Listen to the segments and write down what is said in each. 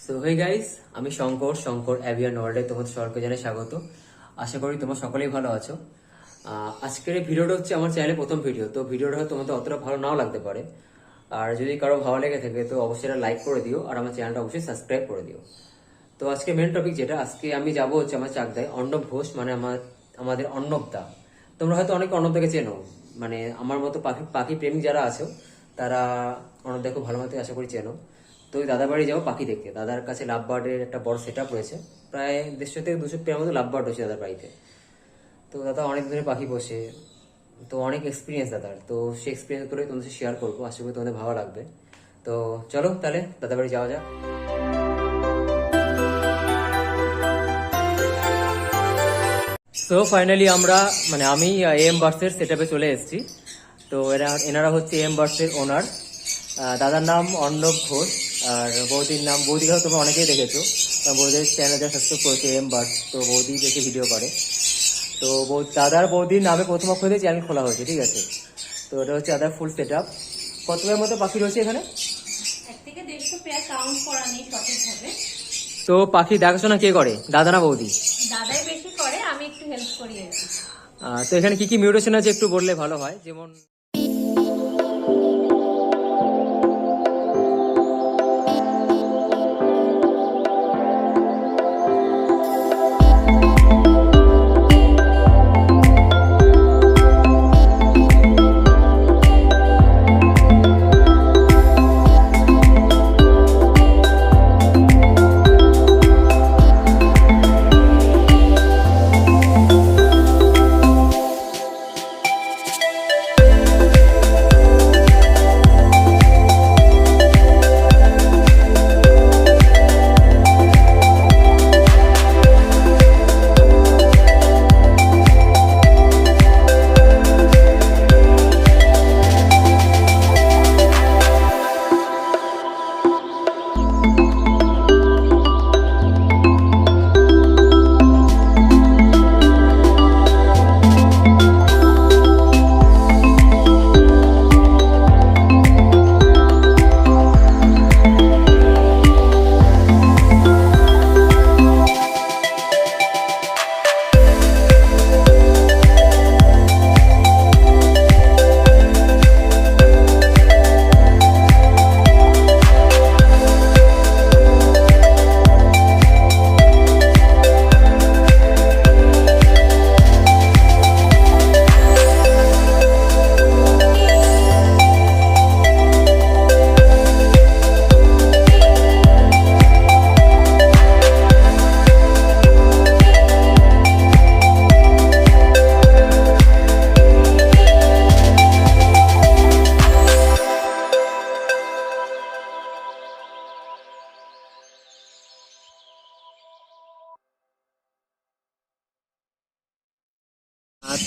So hey guys, আমি Shankar avian ওয়ার্ল্ডে তোমাদের সবাইকে জানাই স্বাগত। আশা করি তোমরা সকলেই ভালো আছো। আজকের এই ভিডিওটা হচ্ছে আমার চ্যানেলে প্রথম ভিডিও, তো ভিডিওটা হয়তো তোমাদের অতটা ভালো নাও লাগতে পারে। আর যদি কারো ভালো লেগে থাকে তো অবশ্যই লাইক করে দিও, আর আমার চ্যানেলটা অবশ্যই সাবস্ক্রাইব করে দিও। তো আজকে মেন টপিক যেটা আজকে আমি যাবো হচ্ছে আমার চাকদায় অর্ণব ঘোষ, মানে আমাদের অর্ণবদা। তোমরা হয়তো অনেকে অর্ণবদাকে চেনো, মানে আমার মতো পাখি পাখি প্রেমিক যারা আছো তারা অর্ণবদা খুব ভালো মতো আশা করি চেনো। তো ওই দাদা বাড়ি যাবো পাখি দেখতে। দাদার কাছে লাভ বার্ডের একটা বড় সেট আপ রয়েছে, প্রায় 150 থেকে 200 পেয়ার মতো লাভ বার্ড রয়েছে দাদার বাড়িতে। তো দাদা অনেক ধরে পাখি পোষে, তো অনেক এক্সপিরিয়েন্স দাদার। তো সেই এক্সপিরিয়েন্স করে তোমাদের শেয়ার করবো, আশা করি তোমাদের ভালো লাগবে। তো চলো তাহলে দাদা বাড়ি যাওয়া যাক। সো ফাইনালি আমরা আমি এম বার্সের সেট আপে চলে এসেছি। তো এনারা হচ্ছে এম বার্সের ওনার। দাদার নাম অর্ণব ঘোষ, আর বৌদির নাম বৌদিকে তোমরা অনেকেই দেখেছো, বৌদির চ্যানেলটা সাবস্ক্রাইব করেছে এম বার্স। তো বৌদি দেখে ভিডিও করে। তো দাদার বৌদির নামে প্রথম অক্ষরে চ্যানেল খোলা হয়েছে, ঠিক আছে। তো এটা হচ্ছে দাদার ফুল সেট আপ। কত পেয়ার মতো পাখি রয়েছে এখানে? 1 থেকে 150 পেয়ার, কাউন্ট করা নেই সঠিকভাবে। তো পাখি দেখাশোনা কে করে, দাদা না বৌদি? দাদাই বেশি করে, আমি একটু হেল্প করি আর কি। তো এখানে কি কি মিউটেশন আছে একটু বললে ভালো হয়। যেমন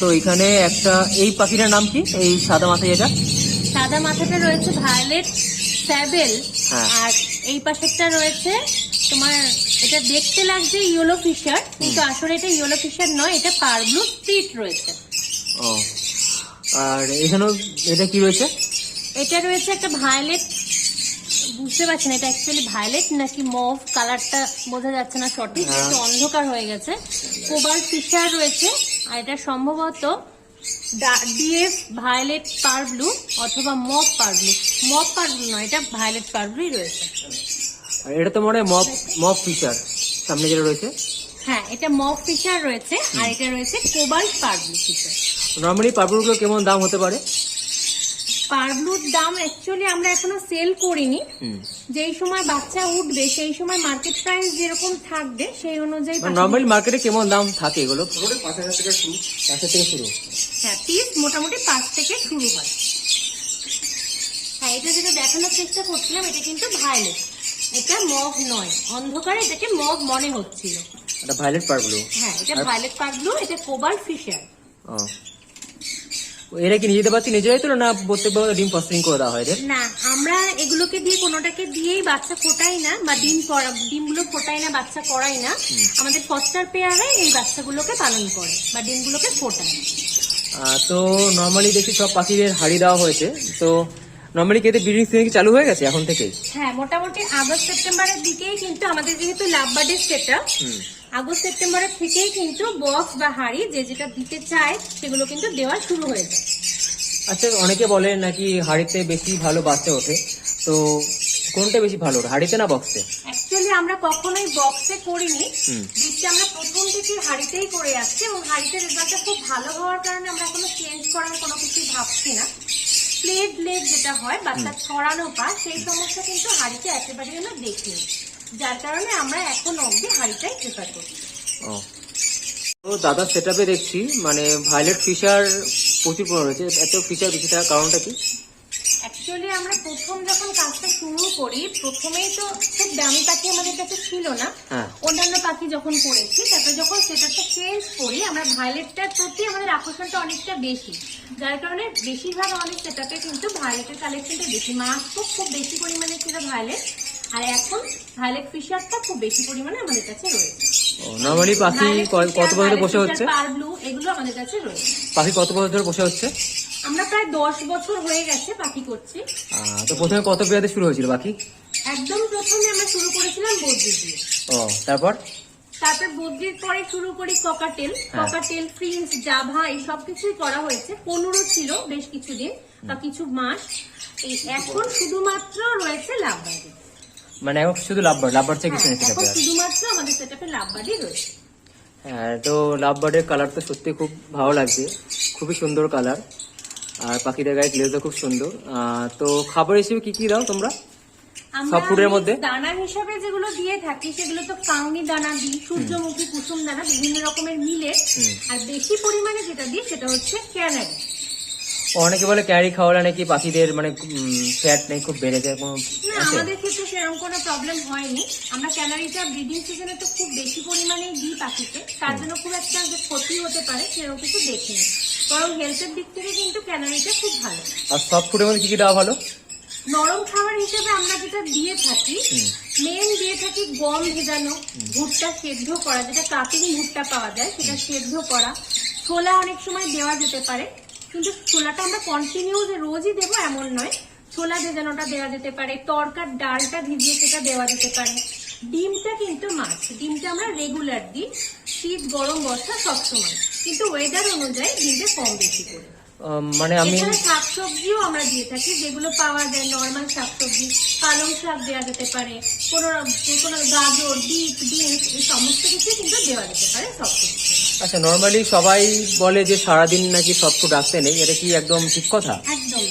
তো এখানে একটা এই পাখিটার নাম কি, এই সাদা মাথা যেটা? সাদা মাথাটা রয়েছে ভায়োলেট স্যাবেল। হ্যাঁ। আর এই পাশেরটা রয়েছে তোমার, এটা দেখতে লাগছে ইয়েলো ফিশার, কিন্তু আসলে এটা ইয়েলো ফিশার নয়, এটা পারব্লু স্ট্রিট রয়েছে। ও, আর এখানেও এটা কি রয়েছে? এটা রয়েছে একটা ভায়োলেট, বুঝতে পারছি না এটা অ্যাকচুয়ালি ভায়োলেট নাকি মভ, কালারটা বোঝা যাচ্ছে না সঠিক, একটু অন্ধকার হয়ে গেছে। কোবাল ফিশার রয়েছে, আর এটা সম্ভবত ডিএফ ভায়োলেট পারব্লু অথবা মভ পারব্লু। মভ পারব্লু নয়, এটা ভায়োলেট পারব্লুই রয়েছে। আর এটা তো মনে হয় মব ফিচার সামনে যেটা রয়েছে। হ্যাঁ, এটা মভ ফিশার রয়েছে, আর এটা রয়েছে কোবাল পারব্লু ফিশার। নর্মালি পারপুলগুলো কেমন দাম হতে পারে? পারব্লুর দাম অ্যাকচুয়ালি আমরা এখনো সেল করিনি, যেই সময় বাচ্চা উঠবে সেই সময় মার্কেট প্রাইস যেরকম থাকবে সেই অনুযায়ী। নর্মালি মার্কেটে কেমন দাম থাকে এগুলো? 5,000 থেকে শুরু। 5,000 থেকে শুরু। হ্যাঁ, পিস মোটামুটি 5 থেকে শুরু হয়। হ্যাঁ, এটা যেটা দেখানোর চেষ্টা করছিলাম এটা কিন্তু ভায়োলেট, এটা মভ নয়, অন্ধকারে এটাকে মভ মনে হচ্ছিল। এটা ভায়োলেট পারপুল। হ্যাঁ, এটা ভায়োলেট পারব্লু, এটা কোবাল ফিশার। ও, এরা কি নিজেদের বাচ্চা নিজেরাই তো না প্রত্যেকবার ডিম ফস্টারিং করে দেওয়া হয় এদের? না, আমরা এগুলোকে দিয়ে কোনোটাকে দিয়েই বাচ্চা ফোটাই না, বা ডিমগুলো ফোটাই না, বাচ্চা করাই না। আমাদের ফস্টার পেয়ারে এই বাচ্চাগুলোকে পালন করে বা ডিমগুলোকে ফোটায়। তো নর্মালি দেখি সব পাখিদের হাড়ি দেওয়া হয়েছে। তো নর্মালি কেটে ব্রিডিং সিজন কি চালু হয়ে গেছে এখন থেকেই? হ্যাঁ, মোটামুটি আগস্ট সেপ্টেম্বরের দিকেই কিন্তু আমাদের যেহেতু লাভবার্ডের সেটআপ, আগস্ট সেপ্টেম্বরের থেকেই কিন্তু বক্স বা হাড়ি যে যেটা দিতে চায় সেগুলো কিন্তু দেওয়া শুরু হয়ে যায়। আচ্ছা, অনেকে বলে নাকি হাড়িতে বেশি ভালো বাচ্চা ওঠে, তো কোনটা বেশি ভালো ওঠে, হাড়িতে না বক্সে? অ্যাকচুয়ালি আমরা কখনোই বক্সে করিনি, বীজটা আমরা প্রথম থেকে হাড়িতেই করে আসছি এবং হাড়িতে রেজাল্টটা খুব ভালো হওয়ার কারণে আমরা কোনো চেঞ্জ করার কোনো কিছু ভাবছি না। প্লেট লেগ যেটা হয় বাচ্চা ছড়ানো পা, সেই সমস্যা কিন্তু হাড়িতে একেবারেই আমরা দেখিনি, যার কারণে আমরা এখন অবধি হাড়িটাই প্রেফার করছি। ও, তো দাদা সেটআপে দেখছি মানে ভায়োলেট ফিশার প্রচুর পরিমাণ রয়েছে, এত ফিশার বেশি থাকার কারণটা কি? অ্যাকচুয়ালি আমরা প্রথম যখন কাজটা শুরু করি, প্রথমেই তো খুব দামি পাখি আমাদের কাছে ছিল না। হ্যাঁ। অন্যান্য পাখি যখন করেছি, তারপরে যখন সেটাকে চেঞ্জ করি, আমরা ভায়োলেটটার প্রতি আমাদের আকর্ষণটা অনেকটা বেশি, যার কারণে বেশিরভাগ আমাদের সেটাকে কিন্তু ভায়োলেটের কালেকশনটা বেশি। মাছ খুব বেশি পরিমাণে ছিল ভায়োলেট, আর এখন ভায়োলেট ফিশারটা খুব বেশি পরিমাণে আমাদের কাছে রয়েছে। নর্মালি পাখি কত বছর ধরে বসে হচ্ছে? পার ব্লু এগুলো আমাদের কাছে রয়েছে। পাখি কত বছর ধরে বসে হচ্ছে? আমরা প্রায় 10 বছর হয়ে গেছে পাখি করছি। তো প্রথমে কত পেয়ারে শুরু হয়েছিল পাখি? একদম প্রথমে আমরা শুরু করেছিলাম বদ্রি দিয়ে। ও, তারপর বদ্রির পরে শুরু করি ককাটেল, ফ্রিন্স, জাভা এই সব কিছুই করা হয়েছে। 15 ছিল বেশ কিছুদিন বা কিছু মাস। এই এখন শুধুমাত্র রয়েছে লাভবার্ডি। মানে এখন শুধু লাভবার্ড থেকে কিছু নেই এখন সেটাতে? শুধুমাত্র আমাদের সেটআপে লাভবার্ডি রয়েছে। হ্যাঁ, তো লাভবার্ডের কালার তো সত্যি খুব ভালো লাগছে, খুবই সুন্দর কালার, আর পাখিদের গায়ে গ্লেজও খুব সুন্দর। তো খাবার হিসেবে কি কি দাও তোমরা সব ফুডের মধ্যে? দানা হিসাবে যেগুলো দিয়ে থাকি সেগুলো তো কাউনি দানা দিই, সূর্যমুখী, কুসুম দানা, বিভিন্ন রকমের মিলে। আর বেশি পরিমাণে যেটা দিই সেটা হচ্ছে ক্যানারি। অনেকে বলে ক্যারি খাওয়ালে নাকি পাখিদের মানে ফ্যাট নেই খুব বেড়ে যায়, কোনো না, আছে? আমাদের ক্ষেত্রে সেরকম কোনো প্রবলেম হয়নি। আমরা ক্যানারিটা ব্রিডিং সিজনে তো খুব বেশি পরিমাণেই দিই পাখিতে, তার জন্য খুব একটা যে ক্ষতি হতে পারে সেরকম কিছু দেখিনি, বরং হেলথের দিক থেকে কিন্তু ক্যানারিটা খুব ভালো। আর সব ফুডের মধ্যে কি কি দেওয়া ভালো? নরম খাবার হিসেবে আমরা যেটা দিয়ে থাকি, মেন দিয়ে থাকি গম ভেজানো, ভুট্টা সেদ্ধ করা, যেটা কাটিং ভুট্টা পাওয়া যায় সেটা সেদ্ধ করা। ছোলা অনেক সময় দেওয়া যেতে পারে, কিন্তু ছোলাটা আমরা কন্টিনিউ যে রোজই দেবো এমন নয়। ছোলা ভেজানোটা দেওয়া যেতে পারে, তরকার ডালটা ভিজিয়ে সেটা দেওয়া যেতে পারে। ডিমটা কিন্তু মাছ, ডিমটা আমরা রেগুলার দিই, শীত গরম বর্ষা সবসময়, কিন্তু ওয়েদার অনুযায়ী ডিমটা কম বেশি করে। মানে আমি এখানে শাকসবজিও আমরা দিয়ে থাকি, যেগুলো পাওয়া যায় নর্মাল শাকসবজি, পালং শাক দেওয়া যেতে পারে, কোনো গাজর, বিট, বিনস এই সমস্ত কিছু কিন্তু দেওয়া যেতে পারে সবকিছু। আচ্ছা, নর্মালি সবাই বলে যে সারাদিন নাকি সব ফুড রাখতে নেই, এটা কি একদম ঠিক কথা? একদম।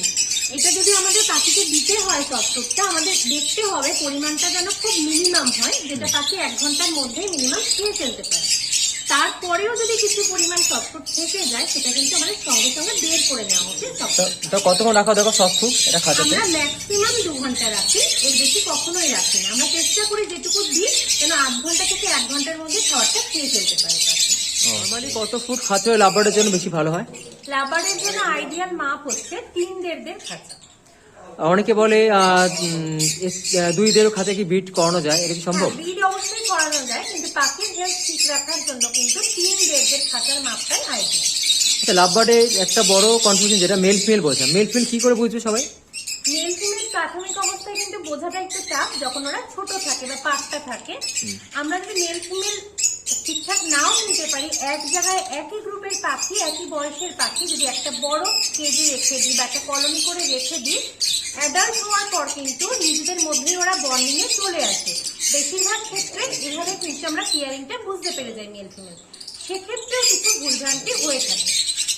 এটা যদি আমাদের পাখিকে দিতে হয় সবটুকটা, আমাদের দেখতে হবে পরিমাণটা যেন খুব মিনিমাম হয়, যেটা পাখি 1 ঘন্টার মধ্যে মিনিমাম খেয়ে ফেলতে পারে। তারপরেও যদি কিছু পরিমাণ সফট থেকে যায় সেটা কিন্তু আমাদের সঙ্গে সঙ্গে বের করে নেওয়া উচিত। তো কতক্ষণ রাখা দেখো সব ফুড এটা খাতে? আমরা ম্যাক্সিমাম 2 ঘন্টা রাখি, এর বেশি কখনোই রাখি না। আমরা চেষ্টা করি যেটুকু দিই যেন 8 ঘন্টা থেকে 1 ঘন্টার মধ্যে খাবারটা খেয়ে ফেলতে পারে পাখি। নর্মালি কত ফুড খাচ্ছে লাভবার্ডের জন্য বেশি ভালো হয়? লাভবার্ডের জন্য আইডিয়াল মাপ হচ্ছে 3-1.5 খাঁচা। অনেকে বলে 2-1.5 খাতে কি বিট করানো যায়, এটা কি সম্ভব? ব্রিড অবশ্যই করানো যায়, কিন্তু পাখির হেলথ ঠিক রাখার জন্য কিন্তু 3-1.5 খাঁচার মাপটাই আইডিয়াল। আচ্ছা, লাভবার্ডে একটা বড় কনফিউশন যেটা মেল ফিমেল বোঝা, মেল ফিমেল কি করে বুঝবে সবাই? মেল ফিমেল প্রাথমিক অবস্থায় কিন্তু বোঝাটা একটু চাপ, যখন ওরা ছোট থাকে বা পাঁচটা থাকে। আমরা যদি মেল ফিমেল ঠিকঠাক নাও নিতে পারি, এক জায়গায় একই গ্রুপের পাখি, একই বয়সের পাখি যদি একটা বড় কেজি রেখে দিই বা একটা কলোনি করে রেখে দিই, অ্যাডাল্ট হওয়ার পর কিন্তু নিজেদের মধ্যেই ওরা বন্ডিং এ চলে আসে। বেশিরভাগ ক্ষেত্রে এভাবে কিন্তু আমরা কেয়ারিংটা বুঝতে পেরে যাই মেল ফিমেল। সেক্ষেত্রেও কিছু ভুলভ্রান্তি হয়ে থাকে।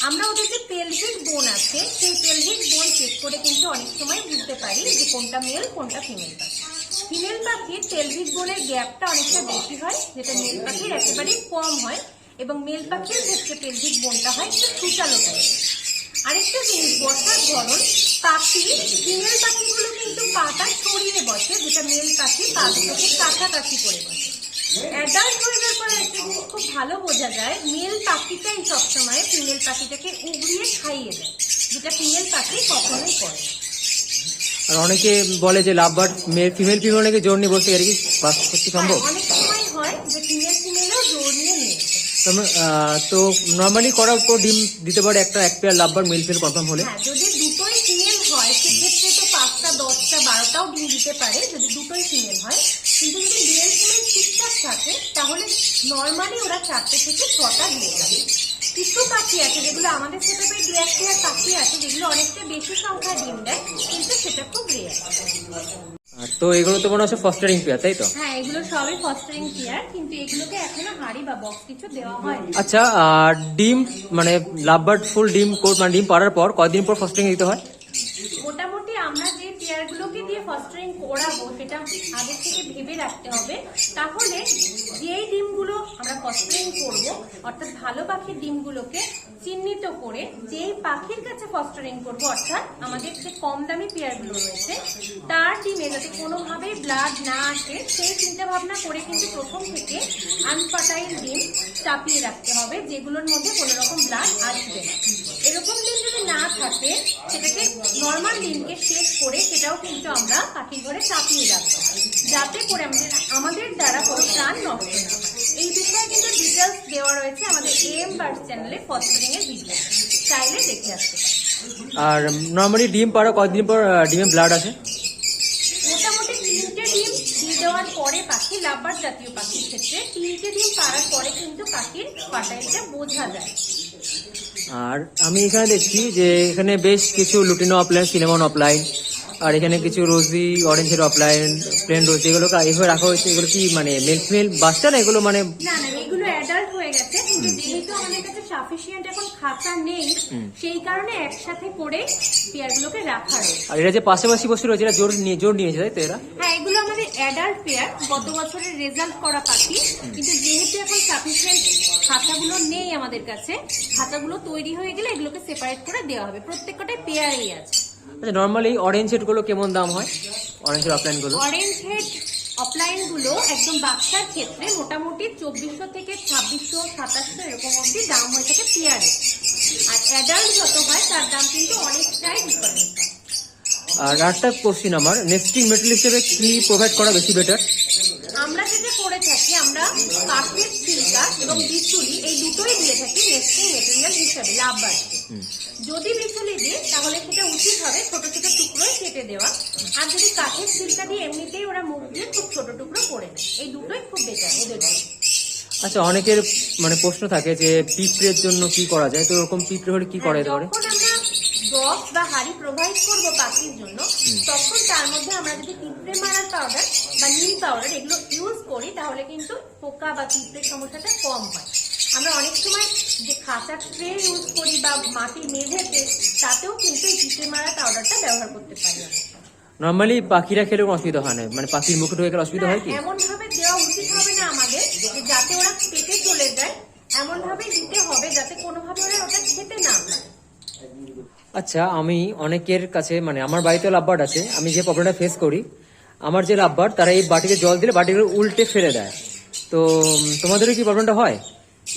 আমরা ওদের যে পেলভিক বোন আছে, সেই পেলভিক বোন চেক করে কিন্তু অনেক সময় বুঝতে পারি যে কোনটা মেল কোনটা ফিমেল পাখি। ফিমেল পাখির পেলভিক বোনের গ্যাপটা অনেকটা বেশি হয়, যেটা মেল পাখির একেবারেই কম হয়, এবং মেল পাখির ক্ষেত্রে পেলভিক বোনটা হয় একটু সুচালো টাইপের। আরেকটা জিনিস, বসার ধরন, পাখি ফিমেল পাখিগুলো কিন্তু পাটা ছড়িয়ে বসে, যেটা মেল পাখি পা দুটোকে কাছাকাছি করে বসে। অ্যাডাল্ট হয়ে যাওয়ার পরে একটা জিনিস খুব ভালো বোঝা যায়, মেল পাখিটাই সবসময় ফিমেল পাখিটাকে উগড়িয়ে খাইয়ে দেয়, যেটা ফিমেল পাখি কখনোই করে। আর অনেকে বলে যে লাভবার্ড ফিমেল অনেকে জোর নিয়ে বসে, এটা কি সত্যি সম্ভব? অনেক সময় হয় যে ফিমেলও জোর নিয়ে নিয়েছে। তো নর্মালি ডিম দিতে পারে এক pair lovebird male female confirm হলে? হ্যাঁ, যদি দুটোই ফিমেল হয় সেক্ষেত্রে তো তাহলে নর্মালি ওরা 4টে থেকে 6টা দিয়ে যাবে। কিছু পাখি আছে যেগুলো আমাদের সেটাপে 2-1 পেয়ার পাখি আছে যেগুলো অনেকটা বেশি সংখ্যায় ডিম দেয়, কিন্তু সেটা খুব রেয়ার। তো এগুলো তো মনে হচ্ছে ফস্টারিং পেয়ার, তাই তো? হ্যাঁ, এগুলো সবই ফস্টারিং পেয়ার, কিন্তু এগুলোকে এখনো হাড়ি বা বক্স কিছু দেওয়া হয়নি। আচ্ছা, আর ডিম মানে লাভবার্ড ফুল ডিম কোট মানে ডিম পাড়ার পর কয়দিন পর ফস্টারিং দিতে হয়? মোটামুটি আমরা যে পেয়ারগুলোকে দিয়ে ফস্টারিং করাবো সেটা আগে থেকে ভেবে রাখতে হবে। তাহলে যেই ডিমগুলো আমরা ফস্টারিং করব, অর্থাৎ ভালো পাখির ডিমগুলোকে চিহ্নিত করে যেই পাখির কাছে ফস্টারিং করব, অর্থাৎ আমাদের যে কম দামি পেয়ারগুলো রয়েছে তার ডিমে যাতে কোনোভাবেই ব্লাড না আসে সেই চিন্তা ভাবনা করে কিন্তু প্রথম থেকে আনফার্টাইল ডিম চাপিয়ে রাখতে হবে, যেগুলোর মধ্যে কোনো রকম ব্লাড আসবে না। এরকম ডিম যদি না থাকে সেটাকে নর্মাল ডিমকে শেষ করে সেটাও কিন্তু আমরা পাখির ঘরে চাপিয়ে রাখবো, যাতে করে আমাদের দ্বারা কোনো প্রাণ নষ্ট না হয়। এই বিষয়ে কিন্তু ডিটেলস দেওয়া রয়েছে আমাদের AM বার্ডস চ্যানেলে ফস্টারিং এর ভিডিও, চাইলে দেখে আসতে পারেন। আর নর্মালি ডিম পাড়া কয়দিন পর ডিমে ব্লাড আসে? মোটামুটি 3টে ডিম দিয়ে দেওয়ার পরে পাখি, লাভবার্ড জাতীয় পাখির ক্ষেত্রে 3টে ডিম পাড়ার পরে কিন্তু পাখির ফার্টাইলটা বোঝা যায়। আর আমি এখানে দেখছি যে এখানে বেশ কিছু লুটিনো অফলাইন, সিনেমন অফলাইন, আর এখানে কিছু রোজি অরেঞ্জের অফলাইন, প্লেন রোজ, এগুলো এইভাবে রাখা হয়েছে। এগুলো কি মানে মেল ফিমেল বাচ্চা না এগুলো? মানে না না, এগুলো অ্যাডাল্ট হয়ে গেছে, কিন্তু যেহেতু আমাদের কাছে সাফিসিয়েন্ট এখন খাঁচা নেই সেই কারণে একসাথে করে পেয়ারগুলোকে রাখা রয়েছে। আর এরা যে পাশাপাশি বসে রয়েছে এরা জোর নিয়েছে, তাই তো? এরা হ্যাঁ, এগুলো আমাদের অ্যাডাল্ট পেয়ার, গত বছরের রেজাল্ট করা পাখি, কিন্তু যেহেতু এখন সাফিসিয়েন্ট খাঁচাগুলো নেই আমাদের কাছে, খাঁচাগুলো তৈরি হয়ে গেলে এগুলোকে সেপারেট করে দেওয়া হবে। প্রত্যেকটাই পেয়ারই আছে। আচ্ছা, নর্মালি অরেঞ্জ হেড গুলো কেমন দাম হয়? অরেঞ্জের অফলাইন গুলো? অরেঞ্জ হেড অফলাইন গুলো একদম বাচ্চার ক্ষেত্রে মোটামুটি 2400 থেকে 2600, 2700 এরকম অব্দি দাম হয়ে থাকে পেয়ারে। আর অ্যাডাল্ট যত হয় তার দাম কিন্তু অনেকটাই ডিফারেন্স হয়। আর একটা কোশ্চিন আমার, নেস্টিং মেটেরিয়াল হিসেবে কি প্রোভাইড করা বেশি বেটার? আমরা যেটা করে থাকি, আমরা কাঠের ছিলকা এবং বিচুলি এই দুটোই দিয়ে থাকি নেস্টিং মেটেরিয়াল হিসেবে লাভবার্ডকে। যদি বিচুলি দিই তাহলে সেটা উচিত হবে ছোট ছোট টুকরোয় কেটে দেওয়া, আর যদি কাঠের ছিলকা দিয়ে এমনিতেই ওরা মুখ দিয়ে খুব ছোট টুকরো করে নেয়। এই দুটোই খুব বেটার ওদের জন্য। আচ্ছা, অনেকের মানে প্রশ্ন থাকে যে পিঁপড়ের জন্য কি করা যায়, তো ওরকম পিঁপড়ে হলে কি করা যেতে পারে? যখন আমরা বক্স বা হাড়ি প্রোভাইড করবো পাখির জন্য, তখন তার মধ্যে আমরা যদি পিঁপড়ে মারার পাউডার বা নিম পাউডার এগুলো ইউজ করি তাহলে কিন্তু পোকা বা পিঁপড়ের সমস্যাটা কম হয়। আমরা অনেক সময় যে খাঁচার ট্রে ইউজ করি বা মাটির মেঝেতে, তাতেও কিন্তু এই পিঁপড়ে মারা পাউডারটা ব্যবহার করতে পারি। নর্মালি পাখিরা খেলে কোনো অসুবিধা হয় না, মানে পাখির মুখে ঢুকে গেলে অসুবিধা হয় কি? এমন ভাবে দেওয়া উচিত হবে না আমাদের যে যাতে ওরা পেটে চলে যায়, এমন ভাবে দিতে হবে যাতে কোনোভাবে ওরা ওটা খেতে না পারে। আচ্ছা, আমি অনেকের কাছে মানে আমার বাড়িতে লাভবার্ড আছে, আমি যে প্রবলেমটা ফেস করি, আমার যে লাভবার্ড তারা এই বাটিতে জল দিলে বাটিগুলো উল্টে ফেলে দেয়। তো তোমাদেরও কি প্রবলেমটা হয়?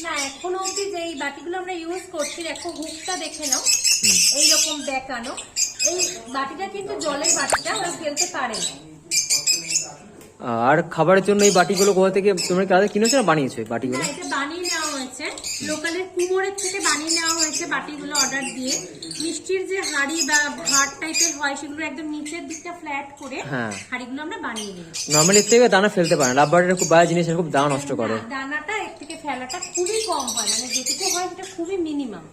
না, এখনো অব্দি যে এই বাটিগুলো আমরা ইউজ করছি, দেখো হুকটা দেখে নাও, এইরকম দেখানো। এই বাটিটা কিন্তু জলের বাটিটা ওরা ফেলতে পারে না। আর খাবারের জন্য এই বাটিগুলো কোথা থেকে তোমরা কি আলাদা কিনেছো না বানিয়েছো এই বাটিগুলো? না, এটা বানিয়ে নেওয়া হয়েছে, লোকালের কুমোরের থেকে বানিয়ে নেওয়া হয়েছে বাটিগুলো অর্ডার দিয়ে। মিষ্টির যে হাড়ি বা ভাত টাইপের হয় সেগুলো একদম নিচের দিকটা ফ্ল্যাট করে হাড়িগুলো আমরা বানিয়ে নিই। নর্মালি এর থেকে দানা ফেলতে পারে না, লাভবার্ডের খুব বাজে জিনিস, খুব দানা নষ্ট করে। দানাটা এর থেকে ফেলাটা খুবই কম হয়, মানে যেটুকু হয় সেটা খুবই মিনিমাম।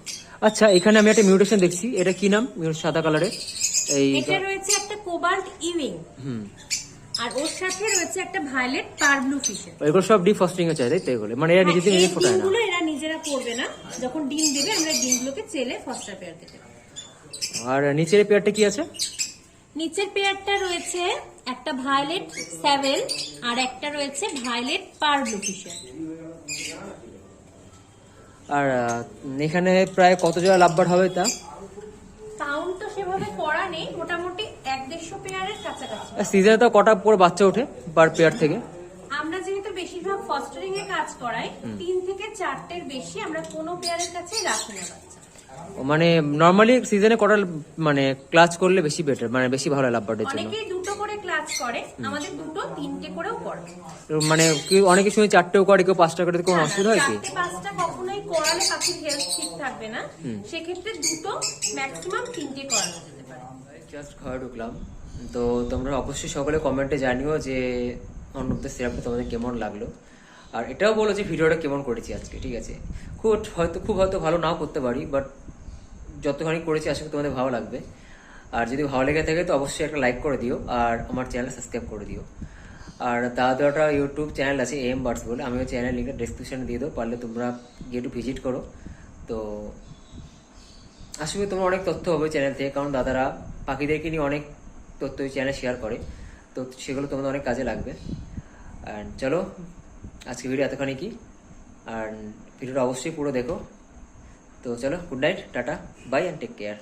আচ্ছা, এখানে আমি একটা মিউটেশন দেখছি, এটা কি নাম? সাদা কালারের এটা রয়েছে একটা কোবাল্ট ইউইং, আর ওর সাথে রয়েছে একটা ভায়োলেট পার ব্লু ফিশার। এগুলো সব ডিফস্টিং এ চাই, তাই তো? এগুলো মানে এরা নিজে থেকে নিজে ফোটায় না? ডিমগুলো এরা নিজেরা করবে না, যখন ডিম দেবে আমরা ডিমগুলোকে চেলে ফস্টার পেয়ার দিতে পারি। আর নিচের পেয়ারটা কি আছে? নিচের পেয়ারটা রয়েছে একটা ভায়োলেট স্যাভেল আর একটা রয়েছে ভায়োলেট পার ব্লু ফিশার। আর এখানে প্রায় কত জোড়া লাভবার্ড হবে তা? কাউন্ট তো সেভাবে করা নেই, মোটামুটি 1-150 পেয়ারের কাছাকাছি। সিজনে তো কটা পর বাচ্চা ওঠে পার পেয়ার থেকে? আমরা যেহেতু বেশিরভাগ ফস্টারিং এ কাজ করাই, 3 থেকে 4টের বেশি আমরা কোনো পেয়ারের কাছে রাখি না বাচ্চা। মানে নরমালি সিজনে কটা মানে ক্লাচ করলে বেশি বেটার, মানে বেশি ভালো লাভবার্ডের জন্য? অনেকেই 2টো করে ক্লাচ করে, আমাদের 2টো 3টে করেও করে। মানে কি অনেকে শুনে 4টেও করে, কেউ 5টা করে, কোনো অসুবিধা হয় কি? 4টে-5টা কখনোই করালে পাখির হেলথ ঠিক থাকবে না, সেক্ষেত্রে 2টো ম্যাক্সিমাম 3টে করানো যেতে পারে। জাস্ট খাওয়া ঢুকলাম, তো তোমরা অবশ্যই সকলে কমেন্টে জানিও যে অন্নপ্রদের সিরাপটা তোমাদের কেমন লাগলো। আর এটাও বলো যে ভিডিওটা কেমন করেছি আজকে, ঠিক আছে? খুব হয়তো ভালো নাও করতে পারি, বাট যতখানি করেছি আশা করি তোমাদের ভালো লাগবে। আর যদি ভালো লেগে থাকে তো অবশ্যই একটা লাইক করে দিও, আর আমার চ্যানেল সাবস্ক্রাইব করে দিও। আর দাদাটা ইউটিউব চ্যানেল আছে AM বার্ডস বলে, আমি ওই চ্যানেল লিঙ্কটা ডিসক্রিপশনে দিয়ে দেবো, পারলে তোমরা গিয়ে একটু ভিজিট করো। তো আশা করি তোমার অনেক তথ্য হবে চ্যানেল থেকে, কারণ দাদারা পাখিদেরকে নিয়ে অনেক তথ্য ওই চ্যানেলে শেয়ার করে, তো সেগুলো তোমাদের অনেক কাজে লাগবে। আর চলো, আজকে ভিডিও এতখানি কি, আর ভিডিওটা অবশ্যই পুরো দেখো। তো চলো, good night, tata, bye and take care.